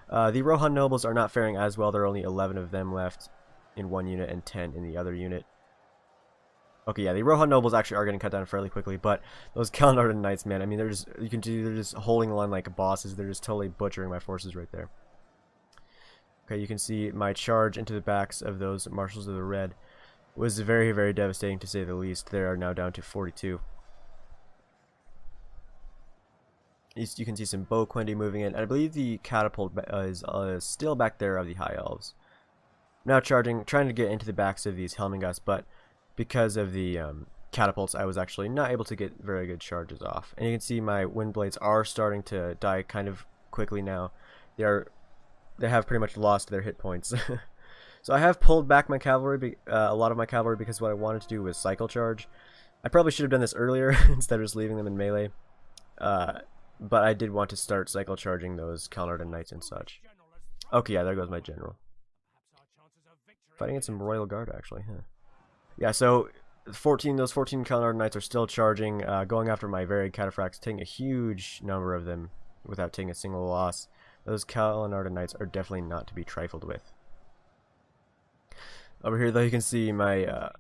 The Rohan nobles are not faring as well. There are only 11 of them left in one unit and 10 in the other unit. Okay, yeah, the Rohan nobles actually are getting cut down fairly quickly, but those Kalnardan Knights, man, I mean, they're just holding on like bosses. They're just totally butchering my forces right there. Okay, you can see my charge into the backs of those Marshals of the Red was very, very devastating, to say the least. They are now down to 42. You can see some bow quendi moving in. I believe the catapult is still back there of the High Elves. Now trying to get into the backs of these Helmingas, but because of the catapults, I was actually not able to get very good charges off. And you can see my wind blades are starting to die kind of quickly now. They have pretty much lost their hit points. So I have pulled back my cavalry, a lot of my cavalry, because what I wanted to do was cycle charge. I probably should have done this earlier instead of just leaving them in melee. But I did want to start cycle charging those Kalnardan Knights and such. Okay, yeah, there goes my general. Fighting in some Royal Guard, actually, huh? Yeah, so those 14 Kalnardan Knights are still charging, going after my varied cataphracts, taking a huge number of them without taking a single loss. Those Kalnardan Knights are definitely not to be trifled with. Over here, though, you can see my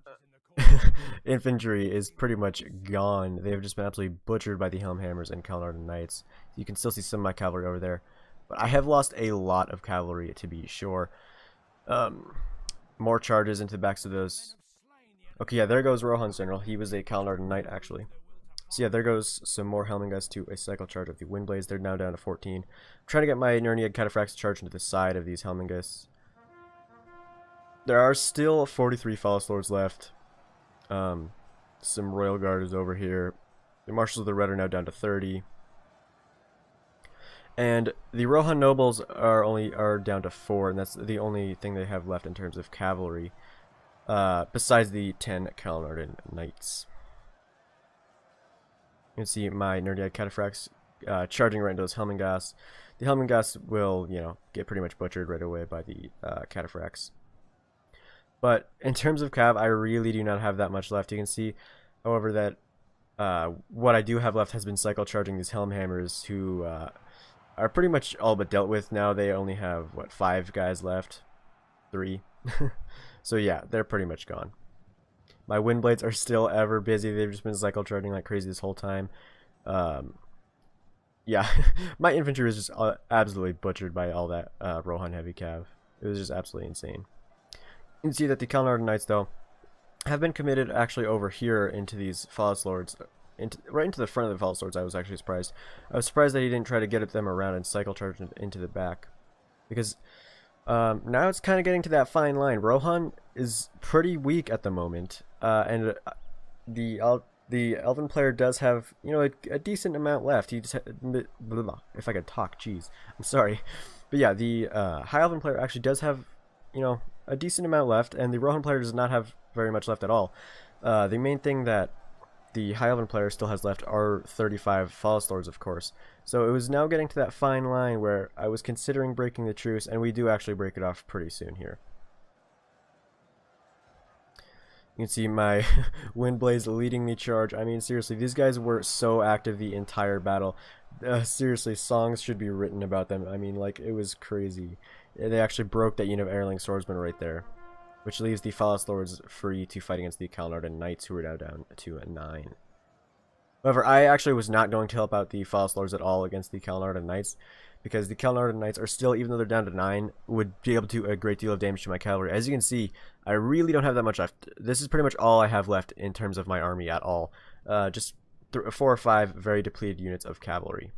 infantry is pretty much gone. They have just been absolutely butchered by the Helmhammers and Kalnardan Knights. You can still see some of my cavalry over there, but I have lost a lot of cavalry, to be sure. More charges into the backs of those. Okay, yeah, there goes Rohan's general. He was a Kalnardan Knight, actually. So yeah, there goes some more Helmingas to a cycle charge of the Windblades. They're now down to 14. I'm trying to get my Nerniad cataphracts charged into the side of these Helmingas. There are still 43 Fallis Lords left. Some Royal Guard is over here. The Marshals of the Red are now down to 30. And the Rohan nobles are down to 4, and that's the only thing they have left in terms of cavalry. Besides the 10 Kalnardan Knights. You can see my Nerdiad cataphracts charging right into those Helmingas. The Helmingas will, get pretty much butchered right away by the cataphracts. But in terms of cav, I really do not have that much left. You can see, however, that what I do have left has been cycle charging these Helmhammers, who are pretty much all but dealt with now. They only have, what, 5 guys left? 3? So yeah, they're pretty much gone. My Windblades are still ever busy. They've just been cycle charging like crazy this whole time. Yeah, my infantry was just absolutely butchered by all that Rohan heavy cav. It was just absolutely insane. You can see that the Kalnardan Knights, though, have been committed actually over here into these Fallis Lords. Right into the front of the Fallis Lords. I was actually surprised. I was surprised that he didn't try to get them around and cycle charge into the back. Because now it's kind of getting to that fine line. Rohan is pretty weak at the moment. And the Elven player does have, a decent amount left. He just if I could talk, jeez. I'm sorry. But yeah, the High Elven player actually does have, a decent amount left, and the Rohan player does not have very much left at all. The main thing that the High Elven player still has left are 35 Fallis Lords, of course. So it was now getting to that fine line where I was considering breaking the truce, and we do actually break it off pretty soon here. You can see my Windblades leading the charge. I mean, seriously, these guys were so active the entire battle. Seriously, songs should be written about them. I mean, like, it was crazy. They actually broke that unit of Airling Swordsmen right there, which leaves the Fallis Lords free to fight against the Kalnardan Knights, who are now down to a 9. However, I actually was not going to help out the Fallis Lords at all against the Kalnardan Knights, because the Kalnardan Knights are still, even though they're down to 9, would be able to do a great deal of damage to my cavalry. As you can see, I really don't have that much left. This is pretty much all I have left in terms of my army at all. Just 4 or 5 very depleted units of cavalry.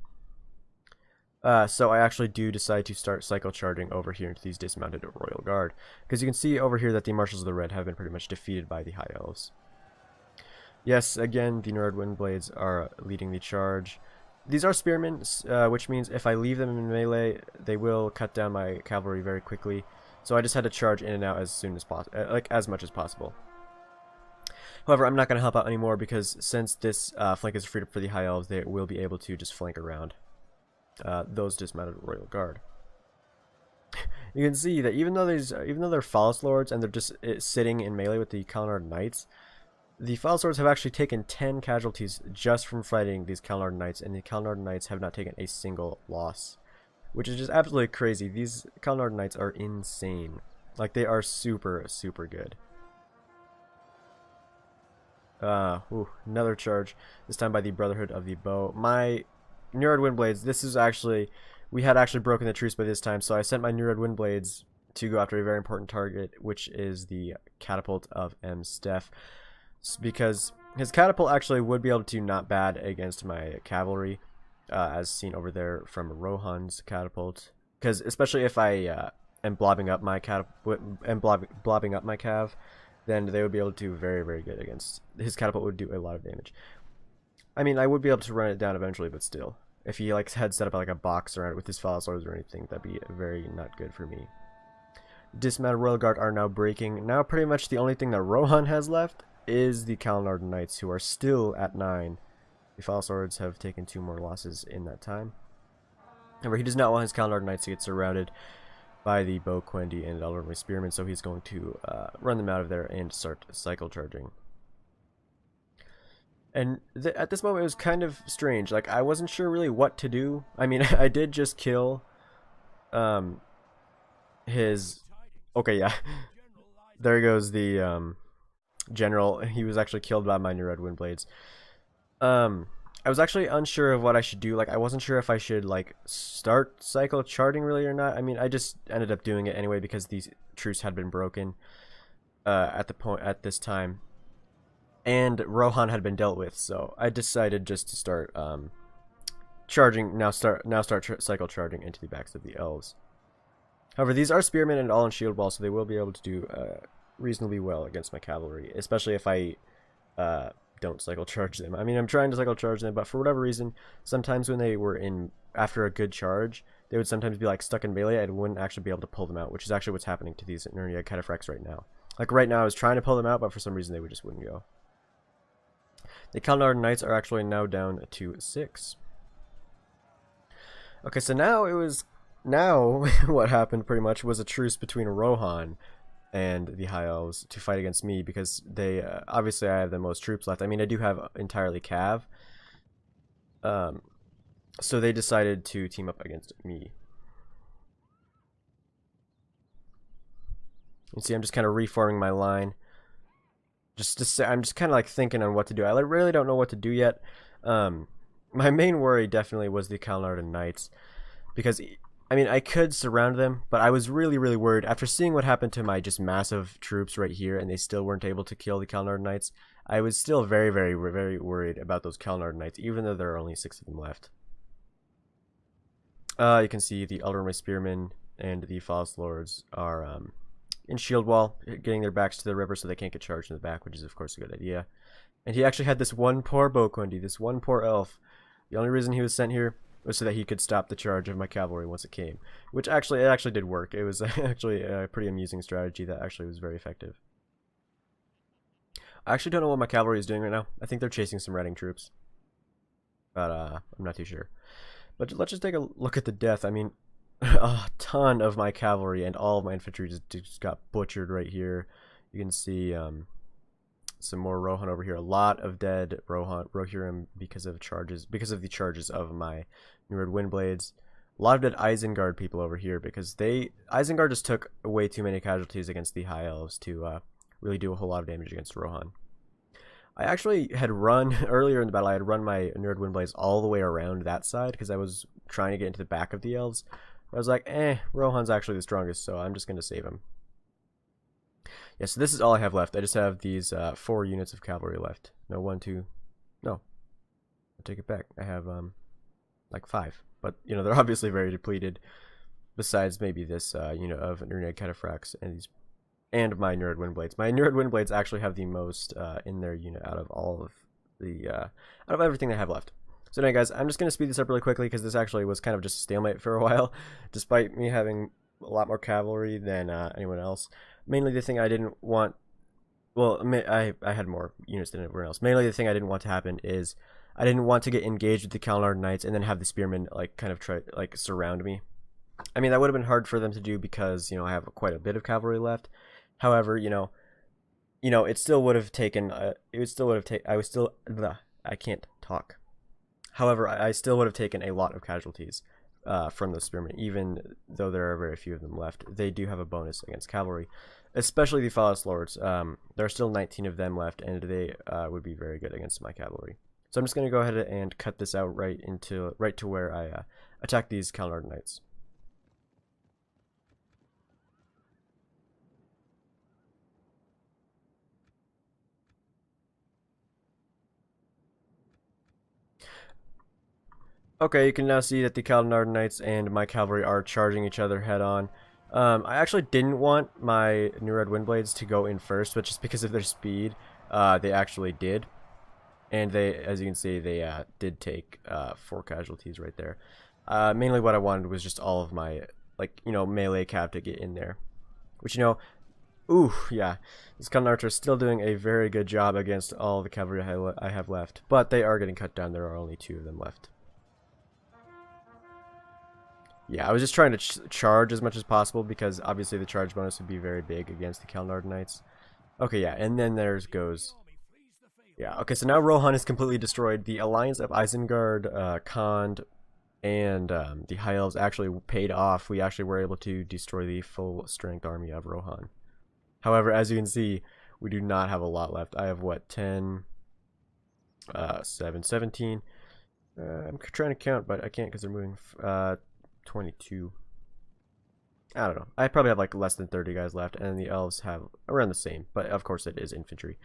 So I actually do decide to start cycle charging over here into these dismounted Royal Guard, because you can see over here that the Marshals of the Red have been pretty much defeated by the High Elves. Yes, again, the Nord Windblades are leading the charge. These are spearmen, which means if I leave them in melee, they will cut down my cavalry very quickly. So I just had to charge in and out as soon as possible, like as much as possible. However, I'm not going to help out anymore because since this flank is freed up for the High Elves, they will be able to just flank around those dismounted Royal Guard. You can see that even though they're False Lords and they're just sitting in melee with the Kalnard Knights, the False Lords have actually taken 10 casualties just from fighting these Kalnard Knights, and the Kalnard Knights have not taken a single loss, which is just absolutely crazy. These Kalnard Knights are insane. Like, they are super, super good. Another charge, this time by the Brotherhood of the Bow. My Nurad Windblades, this is actually, we had actually broken the truce by this time, so I sent my Nurad Windblades to go after a very important target, which is the Catapult of M. Steph, because his catapult actually would be able to do not bad against my cavalry, as seen over there from Rohan's catapult, because especially if I am blobbing up my cav, then they would be able to do very, very good against his catapult. Would do a lot of damage. I mean, I would be able to run it down eventually, but still, if he like had set up like a box around it with his False Lords or anything, that'd be very not good for me. Dismounted Royal Guard are now breaking. Now pretty much the only thing that Rohan has left is the Kalnard Knights, who are still at 9. The False Lords have taken 2 more losses in that time. However, he does not want his Kalnard Knights to get surrounded by the Bow Quendi and Elderly Spearmen, so he's going to run them out of there and start cycle charging. And at this moment, it was kind of strange. Like, I wasn't sure really what to do. I mean, I did just kill his... Okay, yeah. There goes the general. He was actually killed by my Nurad Windblades. I was actually unsure of what I should do. Like, I wasn't sure if I should like start cycle charging really or not. I mean, I just ended up doing it anyway because these truce had been broken at this time, and Rohan had been dealt with. So I decided just to start charging. Start cycle charging into the backs of the elves. However, these are spearmen and all in shield wall, so they will be able to do reasonably well against my cavalry, especially if I don't cycle charge them. I mean, I'm trying to cycle charge them, but for whatever reason, sometimes when they were in after a good charge, they would sometimes be like stuck in melee and wouldn't actually be able to pull them out, which is actually what's happening to these Nurnia Cataphracts right now. Like right now, I was trying to pull them out, but for some reason they just wouldn't go. The Kalnard Knights are actually now down to 6. Okay, so now what happened pretty much was a truce between Rohan and the High Elves to fight against me, because they obviously I have the most troops left. I mean, I do have entirely cav, so they decided to team up against me. You see, I'm just kind of reforming my line. I'm just kind of like thinking on what to do. I really don't know what to do yet. My main worry definitely was the Kalnard Knights, because I mean, I could surround them, but I was really, really worried. After seeing what happened to my just massive troops right here, and they still weren't able to kill the Kalnard Knights, I was still very, very, very worried about those Kalnard Knights, even though there are only 6 of them left. You can see the Elderly Spearmen and the False Lords are in shield wall, getting their backs to the river so they can't get charged in the back, which is, of course, a good idea. And he actually had this one poor Bow Quendi, this one poor elf. The only reason he was sent here was so that he could stop the charge of my cavalry once it came, which actually did work. It was actually a pretty amusing strategy that actually was very effective. I actually don't know what my cavalry is doing right now. I think they're chasing some raiding troops, but I'm not too sure. But let's just take a look at the death. I mean, a ton of my cavalry and all of my infantry just got butchered right here. You can see some more Rohan over here. A lot of dead Rohirrim because of the charges of my Nurad Windblades. A lot of dead Isengard people over here because Isengard just took way too many casualties against the High Elves to really do a whole lot of damage against Rohan. I actually had run earlier in the battle. I had run my Nurad Windblades all the way around that side because I was trying to get into the back of the elves. I was like, Rohan's actually the strongest, so I'm just going to save him. Yeah, so this is all I have left. I just have these 4 units of cavalry left. No, 1, 2, no. I take it back. I have like 5, but you know they're obviously very depleted. Besides maybe this unit of Nurniad Cataphracts and these, and my Nurad Windblades. My Nurad Windblades actually have the most in their unit out of all of the out of everything they have left. So anyway, guys, I'm just gonna speed this up really quickly because this actually was kind of just a stalemate for a while, despite me having a lot more cavalry than anyone else. Mainly the thing I didn't want. Well, I had more units than everyone else. Mainly the thing I didn't want to happen is I didn't want to get engaged with the Kalanard Knights and then have the spearmen like kind of try like surround me. I mean, that would have been hard for them to do because, you know, I have quite a bit of cavalry left. However, you know, it still would have taken, I can't talk. However, I still would have taken a lot of casualties from those spearmen, even though there are very few of them left. They do have a bonus against cavalry, especially the Phallus Lords. There are still 19 of them left, and they would be very good against my cavalry. So I'm just going to go ahead and cut this out right to where I attack these Kalanard Knights. Okay, you can now see that the Kalanard Knights and my cavalry are charging each other head on. I actually didn't want my Nurad Windblades to go in first, but just because of their speed, they actually did. And they, as you can see, they did take 4 casualties right there. Mainly what I wanted was just all of my, like, you know, melee cav to get in there. Which, you know, ooh, yeah. These Kalanard are still doing a very good job against all the cavalry I have left. But they are getting cut down. There are only 2 of them left. Yeah, I was just trying to charge as much as possible because obviously the charge bonus would be very big against the Kalanard Knights. Okay, yeah, and then there's goes. Yeah, okay, so now Rohan is completely destroyed. The alliance of Isengard, Khand, and the High Elves actually paid off. We actually were able to destroy the full strength army of Rohan. However, as you can see, we do not have a lot left. I have what, 10, 7, 17. I'm trying to count, but I can't because they're moving. 22. I don't know. I probably have like less than 30 guys left, and the elves have around the same, but of course it is infantry.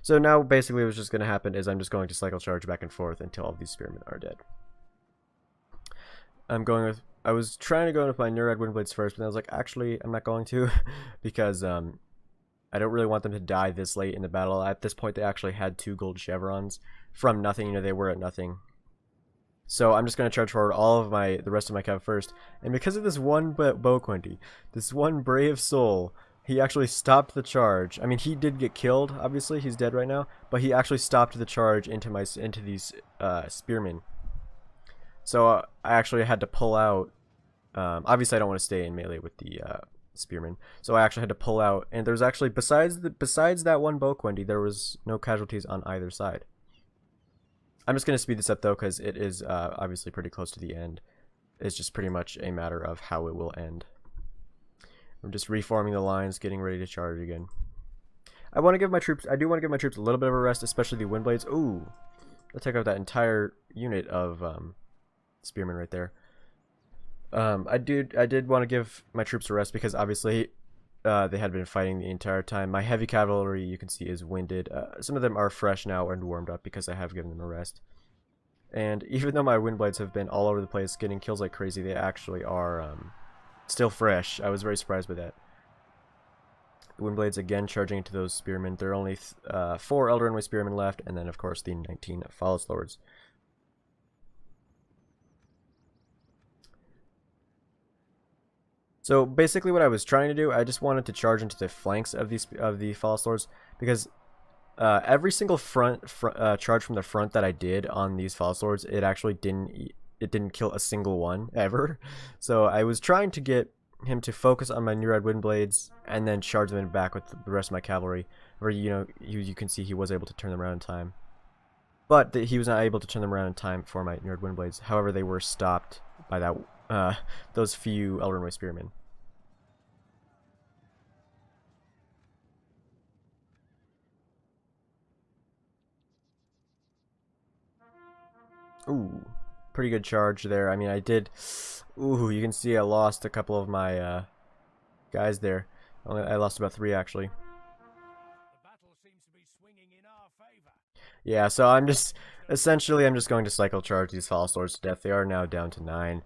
So now basically what's just going to happen is I'm just going to cycle charge back and forth until all these spearmen are dead. I was trying to go with my Nurad Windblades first, but I was like, actually, I'm not going to because I don't really want them to die this late in the battle. At this point, they actually had 2 gold chevrons from nothing. You know, they were at nothing. So I'm just going to charge forward all of the rest of my cav first. And because of this one Boquenti, this one brave soul, he actually stopped the charge. I mean, he did get killed, obviously, he's dead right now, but he actually stopped the charge into these spearmen. So I actually had to pull out. Obviously, I don't want to stay in melee with the spearmen, so I actually had to pull out. And there's actually, besides that one Boquenti, there was no casualties on either side. I'm just going to speed this up though because it is obviously pretty close to the end. It's just pretty much a matter of how it will end. I'm just reforming the lines, getting ready to charge again. I do want to give my troops a little bit of a rest, especially the Windblades. Ooh, let's take out that entire unit of spearmen right there. I did want to give my troops a rest because obviously they had been fighting the entire time. My heavy cavalry, you can see, is winded. Some of them are fresh now and warmed up because I have given them a rest. And even though my Windblades have been all over the place, getting kills like crazy, they actually are still fresh. I was very surprised by that. The Windblades again charging into those spearmen. There are only 4 Elder Runway spearmen left, and then of course the 19 Phallus Lords. So basically what I was trying to do, I just wanted to charge into the flanks of the Phallus Lords because every single charge from the front that I did on these Phallus Lords, it actually didn't kill a single one ever. So I was trying to get him to focus on my Nurad Windblades and then charge them back with the rest of my cavalry, where you can see he was able to turn them around in time. But he was not able to turn them around in time for my Nurad Windblades. However, they were stopped by that those few Elder Runway spearmen. Ooh, pretty good charge there. I mean, I did. Ooh, you can see I lost a couple of my guys there. I lost about 3 actually. The battle seems to be swinging in our favor. Yeah, so I'm just essentially, I'm just going to cycle charge these false lords to death. They are now down to 9.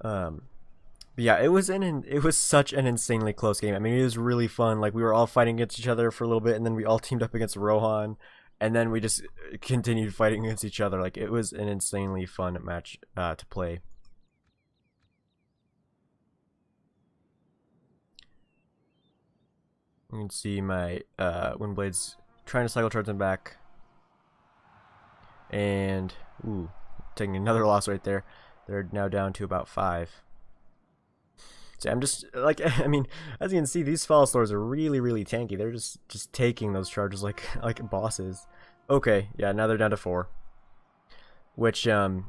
But yeah, it was such an insanely close game. I mean, it was really fun. Like, we were all fighting against each other for a little bit, and then we all teamed up against Rohan, and then we just continued fighting against each other. Like, it was an insanely fun match to play. You can see my Windblades trying to cycle charge them back. And, ooh, taking another loss right there. They're now down to about 5. So I'm just, like, I mean, as you can see, these false lords are really, really tanky. They're just taking those charges like bosses. Okay, yeah, now they're down to 4. Which, they are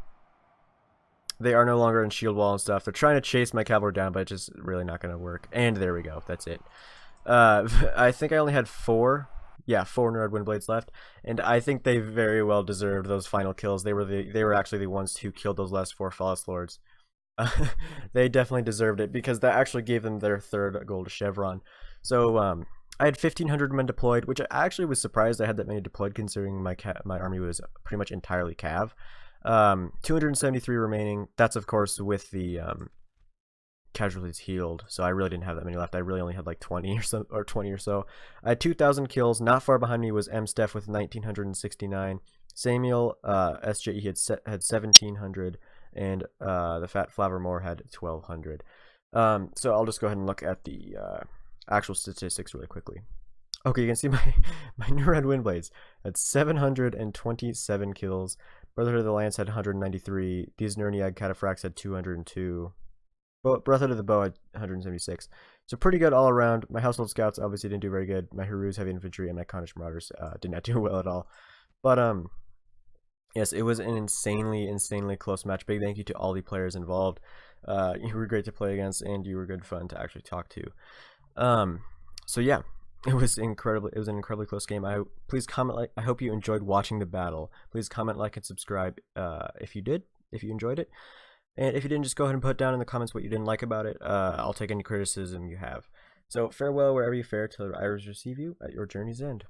no longer in shield wall and stuff. They're trying to chase my cavalry down, but it's just really not going to work. And there we go, that's it. I think I only had 4 Red Windblades left, and I think they very well deserved those final kills. They were actually the ones who killed those last 4 false lords. They definitely deserved it because that actually gave them their 3rd gold chevron. So I had 1,500 men deployed, which I actually was surprised I had that many deployed considering my army was pretty much entirely cav. 273 remaining. That's of course with the casualties healed, so I really didn't have that many left. I really only had like 20 or so. I had 2,000 kills. Not far behind me was M. Steph with 1,969. Samuel SJE had 1,700, and the Fat Flavermore had 1,200. So I'll just go ahead and look at the actual statistics really quickly. Okay, you can see my new Red Windblades had 727 kills. Brotherhood of the Lance had 193. These Nerniag Cataphracts had 202. Brotherhood of the Bow had 176. So pretty good all around. My Household Scouts obviously didn't do very good. My Herus, Heavy Infantry, and my Connish Marauders did not do well at all. But yes, it was an insanely close match. Big thank you to all the players involved. You were great to play against, and you were good fun to actually talk to. So yeah, it was an incredibly close game. Please comment, I hope you enjoyed watching the battle. Please comment, like, and subscribe if you enjoyed it. And if you didn't, just go ahead and put down in the comments what you didn't like about it. I'll take any criticism you have. So farewell wherever you fare, till I receive you at your journey's end.